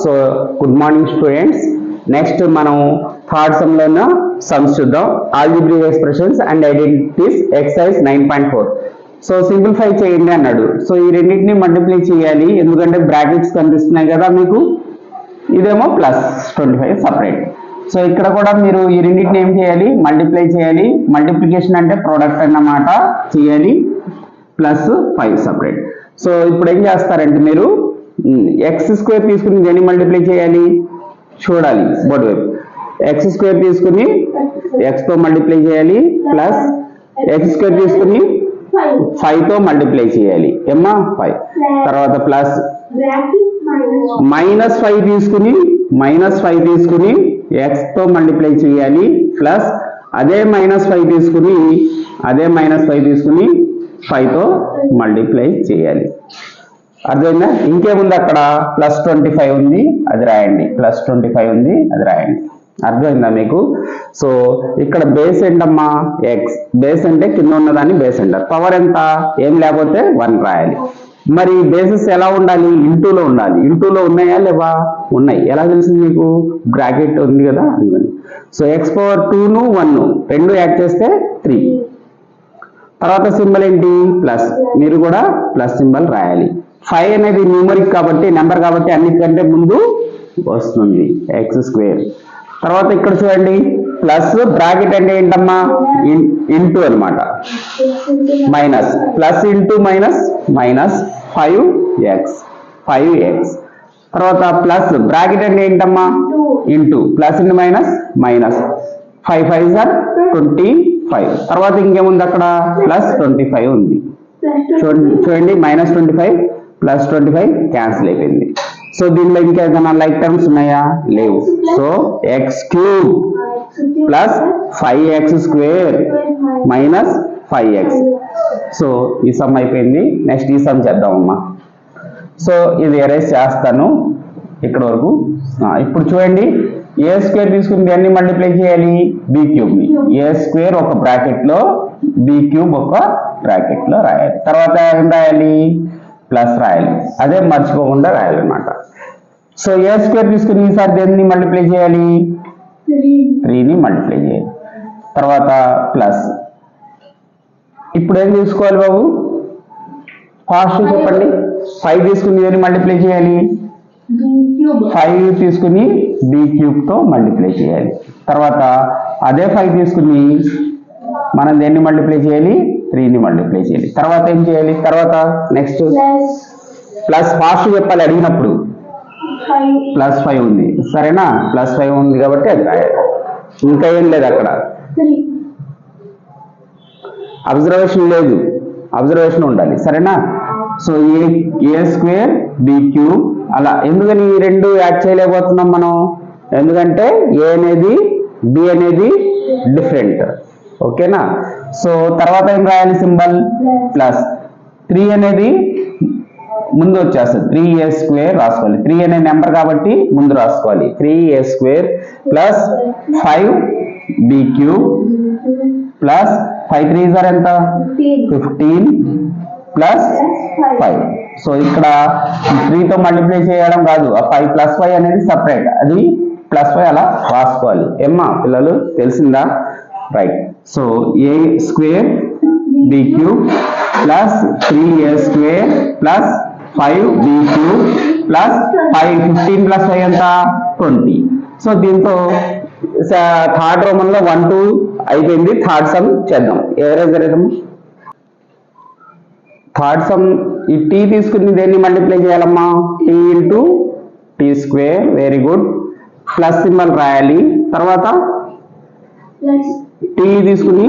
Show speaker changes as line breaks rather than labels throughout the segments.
So good morning students. Next మనం third sum లో sums చూద్దాం. Algebraic expressions and identities exercise 9.4. So simplify చేయండి అన్నాడు. సో ఈ రెండింటిని మల్టిప్లై చేయాలి, ఎందుకంటే బ్రాకెట్స్ కనిపిస్తున్నాయి కదా మీకు. ఇదేమో +25 సపరేట్. సో ఇక్కడ కూడా మీరు ఈ రెండింటిని ఏం చేయాలి, మల్టిప్లై చేయాలి. మల్టిప్లికేషన్ అంటే ప్రోడక్ట్ అన్నమాట, చేయాలి. +5 సపరేట్. సో ఇప్పుడు ఏం చేస్తారంటే మీరు x² తీసుకుని దేన్ని మల్టిప్లై చేయాలి చూడాలి. బోర్డు వైపు x² తీసుకుని x తో మల్టిప్లై చేయాలి, ప్లస్ x² తీసుకుని 5 తో మల్టిప్లై చేయాలి. ఏమ్మా 5. తర్వాత ప్లస్ -5 తీసుకుని x తో మల్టిప్లై చేయాలి, ప్లస్ అదే -5 తీసుకుని 5 తో మల్టిప్లై చేయాలి. అర్థమైందా? ఇంకేముంది అక్కడ, +25 ఉంది, అది రాయండి. +25 ఉంది, అది రాయండి. అర్థమైందా మీకు? సో ఇక్కడ బేస్ ఏంటమ్మా, x. బేస్ అంటే కింద ఉన్నదాన్ని బేస్ అంటారు. పవర్ ఎంత, ఏం లేకపోతే 1 రాయాలి. మరి బేసెస్ ఎలా ఉండాలి, ఇంటూలో ఉండాలి. ఇంటూలో ఉన్నాయా లేవా? ఉన్నాయి. ఎలా తెలిసింది మీకు? బ్రాకెట్ ఉంది కదా. సో x⁴2ను 1 రెండు యాడ్ చేస్తే 3. తర్వాత సింబల్ ఏంటి, ప్లస్. మీరు కూడా ప్లస్ సింబల్ రాయాలి. 5 అనేది న్యూమరిక్ కాబట్టి, నెంబర్ కాబట్టి అన్నిటికంటే ముందు వస్తుంది x². తర్వాత ఇక్కడ చూడండి, ప్లస్ బ్రాకెట్ అంటే ఏంటమ్మా, ఇంటూ అన్నమాట. Minus, plus into minus, -5x. తర్వాత ప్లస్ బ్రాకెట్ అంటే ఏంటమ్మా, into. Plus into minus, 5 5s are 25. తర్వాత ఇంకేముంది అక్కడ, +25 ఉంది. చూడండి, -25 +25 క్యాన్సిల్ అయిపోయింది. సో దీనిలో ఇంకా ఏదైనా లైక్ టర్మ్స్ ఉన్నాయా? లేవు. So x³ plus 5x² -5x. So ఈ సమ్ అయిపోయింది. నెక్స్ట్ ఈ సమ్ చేద్దామమ్మా. సో ఇది ఎరేజ్ చేస్తాను ఇక్కడ వరకు. ఇప్పుడు చూడండి, a² తీసుకుని దాన్ని మల్టిప్లై చేయాలి, b³ ని. a² ఒక బ్రాకెట్ లో, b³ ఒక బ్రాకెట్ లో రాయాలి. తర్వాత ఏం రాయాలి, ప్లస్ రాయాలి. అదే మర్చిపోకుండా రాయాలన్నమాట. సో a² తీసుకుని ఈసారి దేన్ని మల్టిప్లై చేయాలి, 3ని మల్టిప్లై చేయాలి. తర్వాత ప్లస్. ఇప్పుడు ఏం తీసుకోవాలి బాబు, ఫాస్ట్ చెప్పండి. 5 తీసుకుని దేన్ని మల్టిప్లై చేయాలి, 5 తీసుకుని b³ తో మల్టిప్లై చేయాలి. తర్వాత అదే 5 తీసుకుని మనం దేన్ని మల్టిప్లై చేయాలి, 3ని మల్టిప్లై చేయాలి. తర్వాత ఏం చేయాలి, తర్వాత నెక్స్ట్ ప్లస్. ఫాస్ట్ చెప్పాలి అడిగినప్పుడు. +5 ఉంది, సరేనా? +5 ఉంది కాబట్టి అది రాయాలి. ఇంకా ఏం లేదు అక్కడ, అబ్జర్వేషన్ లేదు, అబ్జర్వేషన్ ఉండాలి, సరేనా? సో a² b³ అలా. ఎందుకని ఈ రెండు యాడ్ చేయలేకపోతున్నాం మనం, ఎందుకంటే a అనేది b అనేది డిఫరెంట్. ఓకేనా? సో తర్వాత ఏం రాయాలి, సింబల్ ప్లస్. 3 అనేది ముందు వచ్చేస్తుంది, 3a² రాసుకోవాలి. 3 అనే నెంబర్ కాబట్టి ముందు రాసుకోవాలి. 3a² plus 5b³ plus 5 3s are ఎంత, 15 ప్లస్ 5. సో ఇక్కడ 3తో మల్టిప్లై చేయడం కాదు, ఆ 5 +5 అనేది సపరేట్, అది +5 అలా రాసుకోవాలి. ఏమ్మా పిల్లలు, తెలిసిందా? Right. So a² b³ plus 3a² plus 5b³ plus 5 15 plus 5 ఎంత, 20. సో దీంతో థర్డ్ రోమన్ లో 1 2 అయిపోయింది. థర్డ్ సమ్ చేద్దాం. ఎవరైనా జరగము. థర్డ్ సమ్, ఈ t తీసుకుని దేన్ని మల్టిప్లై చేయాలమ్మా, t into t². Very good. Plus symbol రాయాలి. తర్వాత t తీసుకుని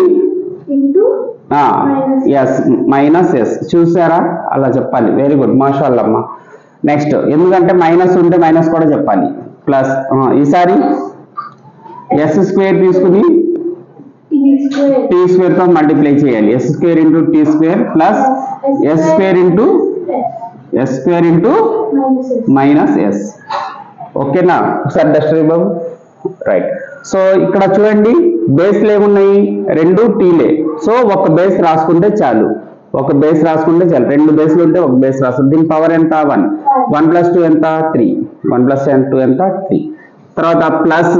-s. చూసారా, అలా చెప్పాలి. వెరీ గుడ్, మాషాఅల్లా. నెక్స్ట్, ఎందుకంటే మైనస్ ఉంటే మైనస్ కూడా చెప్పాలి. ప్లస్. ఈసారి s² తీసుకుని t² తో మల్టిప్లై చేయాలి. s² into t² plus s² into -s. ఓకేనా? ఒకసారి డస్ట్ బాబు. రైట్. సో ఇక్కడ చూడండి, బేస్లు ఏమున్నాయి, 2 టీలే. సో ఒక బేస్ రాసుకుంటే చాలు. ఒక బేస్ రాసుకుంటే చాలు, 2 బేస్లు ఉంటే ఒక బేస్ రాస్తుంది. దీని పవర్ ఎంత 1, 1 + 2 ఎంత 3, 1 + 2 ఎంత 3. తర్వాత ప్లస్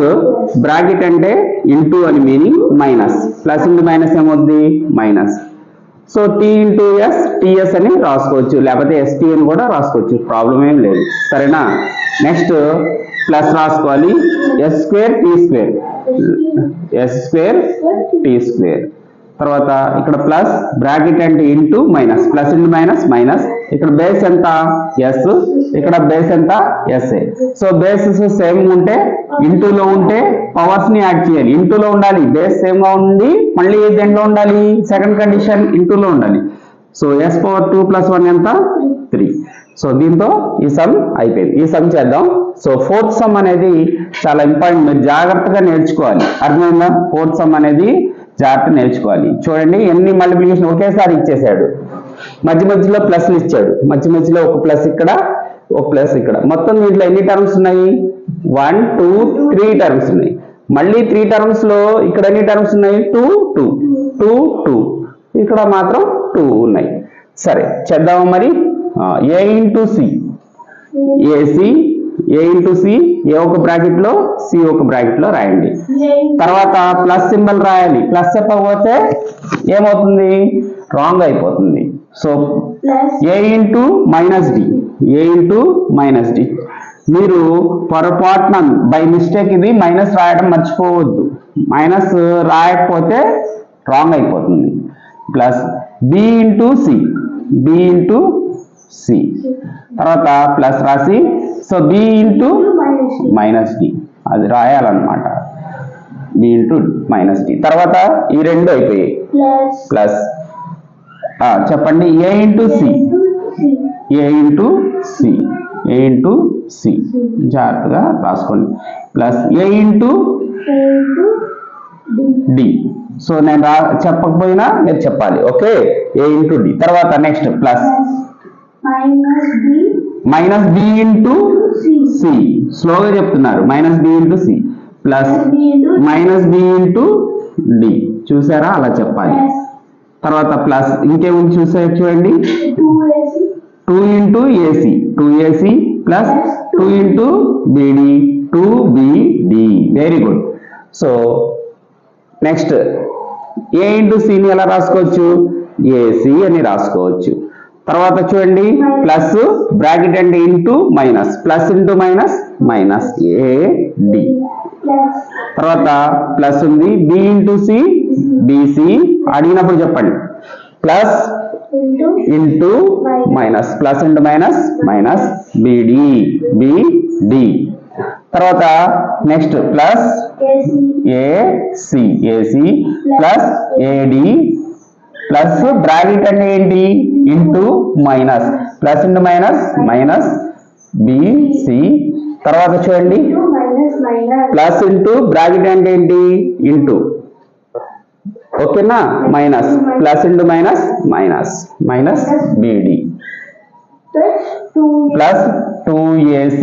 బ్రాకెట్ అంటే ఇంటూ అని meaning, minus plus into minus ఏమవుద్ది minus. So T into S T S అని రాసుకోవచ్చు, లేకపోతే ఎస్టీ అని కూడా రాసుకోవచ్చు, ప్రాబ్లం ఏం లేదు, సరేనా. నెక్స్ట్ ప్లస్ రాసుకోవాలి, S square T square, S square T square. తర్వాత ఇక్కడ ప్లస్ బ్రాకెట్ అంటే into minus, plus into minus minus. ఇక్కడ బేస్ ఎంత ఎస్, ఇక్కడ బేస్ ఎంత ఎస్ఏ. సో బేసెస్ సేమ్ ఉంటే ఇంటూలో ఉంటే పవర్స్ ని యాడ్ చేయాలి, ఇంటూలో ఉండాలి, బేస్ సేమ్ గా ఉండి మళ్ళీ దేంట్లో ఉండాలి, సెకండ్ కండిషన్ ఇంటూలో ఉండాలి. సో ఎస్ పవర్ 2 + 1 ఎంత 3. సో దీంతో ఈ సమ్ అయిపోయింది. ఈ సమ్ చేద్దాం. సో ఫోర్త్ సమ్ అనేది చాలా ఇంపార్టెంట్, మీరు జాగ్రత్తగా నేర్చుకోవాలి, అర్థమైందా. ఫోర్త్ సమ్ అనేది జాగ్రత్త నేర్చుకోవాలి. చూడండి ఎన్ని మల్టిప్లికేషన్ ఒకేసారి ఇచ్చేసాడు, మధ్య మధ్యలో ప్లస్లు ఇచ్చాడు, మధ్య మధ్యలో ఒక ప్లస్ ఇక్కడ ఒక ప్లస్ ఇక్కడ. మొత్తం దీంట్లో ఎన్ని టర్మ్స్ ఉన్నాయి, 1 2 3 టర్మ్స్ ఉన్నాయి. మళ్ళీ 3 టర్మ్స్ లో ఇక్కడ ఎన్ని టర్మ్స్ ఉన్నాయి, 2 2 2 2, ఇక్కడ మాత్రం 2 ఉన్నాయి. సరే చేద్దాము మరి. ఏ ఇంటూ సి, ఏసి ఏ ఇంటూ సి, ఏ ఒక బ్రాకెట్ లో సి ఒక బ్రాకెట్ లో రాయండి. తర్వాత ప్లస్ సింబల్ రాయాలి, ప్లస్ చెప్పకపోతే ఏమవుతుంది, రాంగ్ అయిపోతుంది. So A into minus D, A into minus D. మీరు పొరపాటున బై మిస్టేక్ ఇది మైనస్ రాయడం మర్చిపోవద్దు, మైనస్ రాయకపోతే రాంగ్ అయిపోతుంది. Plus B into C, B into C. తర్వాత ప్లస్ రాసి, so B into minus D అది రాయాలన్నమాట, బి ఇంటూ మైనస్ డి. తర్వాత ఈ రెండు అయిపోయాయి. ప్లస్ చెప్పండి, A into C, A into C, A into C జాగ్రత్తగా రాసుకోండి. Plus A into D. So నేను చెప్పకపోయినా మీరు చెప్పాలి, ఓకే. A into D. తర్వాత next plus minus B into C, స్లోగా చెప్తున్నారు, minus B into C plus minus B into D. చూసారా, అలా చెప్పాలి. తర్వాత ప్లస్ ఇంకేముంది చూడండి, 2 into A C, 2ac plus 2 into B D, 2bd. Very good. So next A into సిని ఎలా రాసుకోవచ్చు, ఏసీ అని రాసుకోవచ్చు. తర్వాత చూడండి ప్లస్ బ్రాకెట్ అంటే into minus, plus into minus minus A D. తర్వాత ప్లస్ ఉంది, బి ఇంటూ సి బీసీ. అడిగినప్పుడు చెప్పండి plus into minus, plus into minus minus B D, B D. తర్వాత next plus A C, A C plus A D plus bracket అంటే ఏంటి into minus, plus into minus minus B C. తర్వాత చూడండి plus into bracket అంటే ఏంటి into, ఓకేనా, minus, plus into minus minus minus B D plus 2ac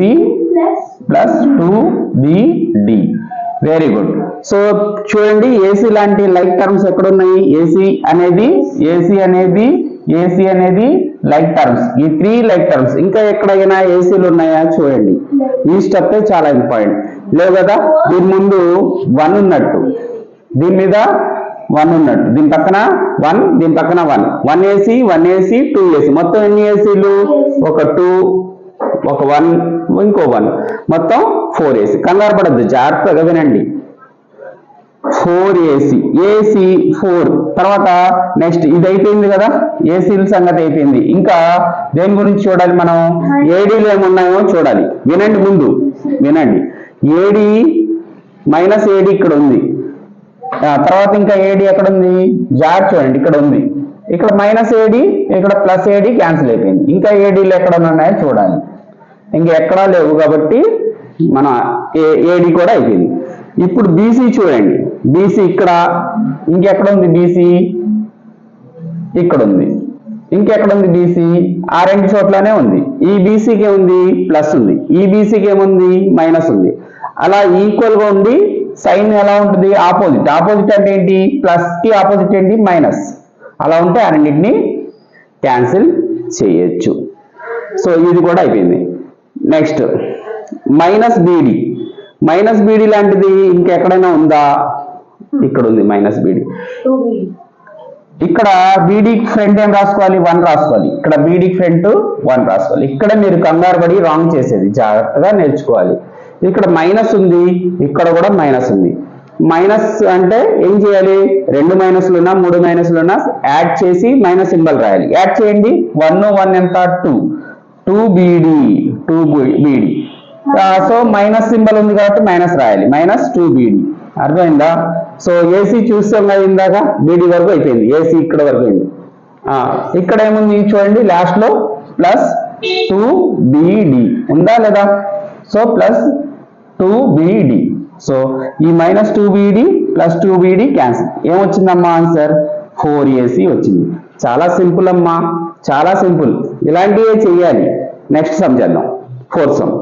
plus 2bd. Very good. So చూడండి A C లాంటి like terms ఎక్కడ ఉన్నాయి, ఏసీ అనేది లైక్ టర్మ్స్, ఈ 3 లైక్ టర్మ్స్. ఇంకా ఎక్కడైనా ఏసీలు ఉన్నాయా చూడండి, ఈ స్టెప్ చాలా ఇంపార్టెంట్. లేవు కదా, దీని ముందు 1 ఉన్నట్టు, దీని మీద 1 ఉన్నట్టు, దీని పక్కన 1, దీని పక్కన 1, 1ac 1ac 2ac. మొత్తం ఎన్ని ఏసీలు, ఒక 2, ఒక 1, ఇంకో 1, మొత్తం 4ac. కంగారు పడద్దు, జాగ్రత్తగా వినండి. 4ac, AC 4. తర్వాత నెక్స్ట్ ఇది అయిపోయింది కదా, ఏసీల సంగతి అయిపోయింది. ఇంకా దేని గురించి చూడాలి మనం, ఏడీలు ఏమున్నాయో చూడాలి. వినండి, ముందు వినండి. ఏడి మైనస్ ఏడి ఇక్కడ ఉంది, తర్వాత ఇంకా ఏడి ఎక్కడ ఉంది, జాగ్రత్త చూడండి, ఇక్కడ ఉంది. ఇక్కడ మైనస్ ఏడి, ఇక్కడ ప్లస్ ఏడి క్యాన్సిల్ అయిపోయింది. ఇంకా ఏడీలు ఎక్కడ ఉన్నాయో చూడాలి, ఇంకా ఎక్కడా లేవు కాబట్టి మన ఏడి కూడా అయిపోయింది. ఇప్పుడు బీసీ చూడండి, బీసీ ఇక్కడ, ఇంకెక్కడ ఉంది బీసీ, ఇక్కడ ఉంది, ఇంకెక్కడ ఉంది బీసీ, ఆ 2 చోట్లనే ఉంది. ఈ బీసీకి ఏముంది, ప్లస్ ఉంది, ఈ బీసీకి ఏముంది, మైనస్ ఉంది. అలా ఈక్వల్ గా ఉండి సైన్ ఎలా ఉంటుంది, ఆపోజిట్. ఆపోజిట్ అంటే ఏంటి, ప్లస్ కి ఆపోజిట్ ఏంటి, మైనస్. అలా ఉంటే ఆ రెండింటిని క్యాన్సిల్ చేయొచ్చు. సో ఇది కూడా అయిపోయింది. Next minus BD. Minus BD లాంటిది ఇంకెక్కడైనా ఉందా? ఇక్కడ ఉంది మైనస్ బీడీ. ఇక్కడ బీడీకి ఫ్రంట్ ఏం రాసుకోవాలి? 1 రాసుకోవాలి. ఇక్కడ బీడీకి ఫ్రంట్ 1 రాసుకోవాలి. ఇక్కడ మీరు కంగారు పడి రాంగ్ చేసేది, జాగ్రత్తగా నేర్చుకోవాలి. ఇక్కడ మైనస్ ఉంది, ఇక్కడ కూడా మైనస్ ఉంది. మైనస్ అంటే ఏం చేయాలి? 2 మైనస్లు ఉన్నా 3 మైనస్లు ఉన్నా యాడ్ చేసి మైనస్ సింబల్ రాయాలి. యాడ్ చేయండి. 1 1 ఎంత? 2. 2 బీడీ. సో మైనస్ సింబల్ ఉంది కాబట్టి మైనస్ రాయాలి. మైనస్ 2 బీడీ. అర్థమైందా? సో ఏసీ చూసాం కదా ఇందాక, బీడీ వరకు అయిపోయింది. ఏసీ ఇక్కడ వరకు అయింది. ఇక్కడ ఏముంది చూడండి, లాస్ట్ లో ప్లస్ 2 బీడీ ఉందా లేదా? So plus 2 B D. సో ఈ minus 2 B D plus 2 B D cancel. ఏమొచ్చిందమ్మా ఆన్సర్? 4AC వచ్చింది. చాలా సింపుల్ అమ్మా, చాలా సింపుల్. ఇలాంటివే చెయ్యాలి. నెక్స్ట్ సమ్ చేద్దాం. 4th some.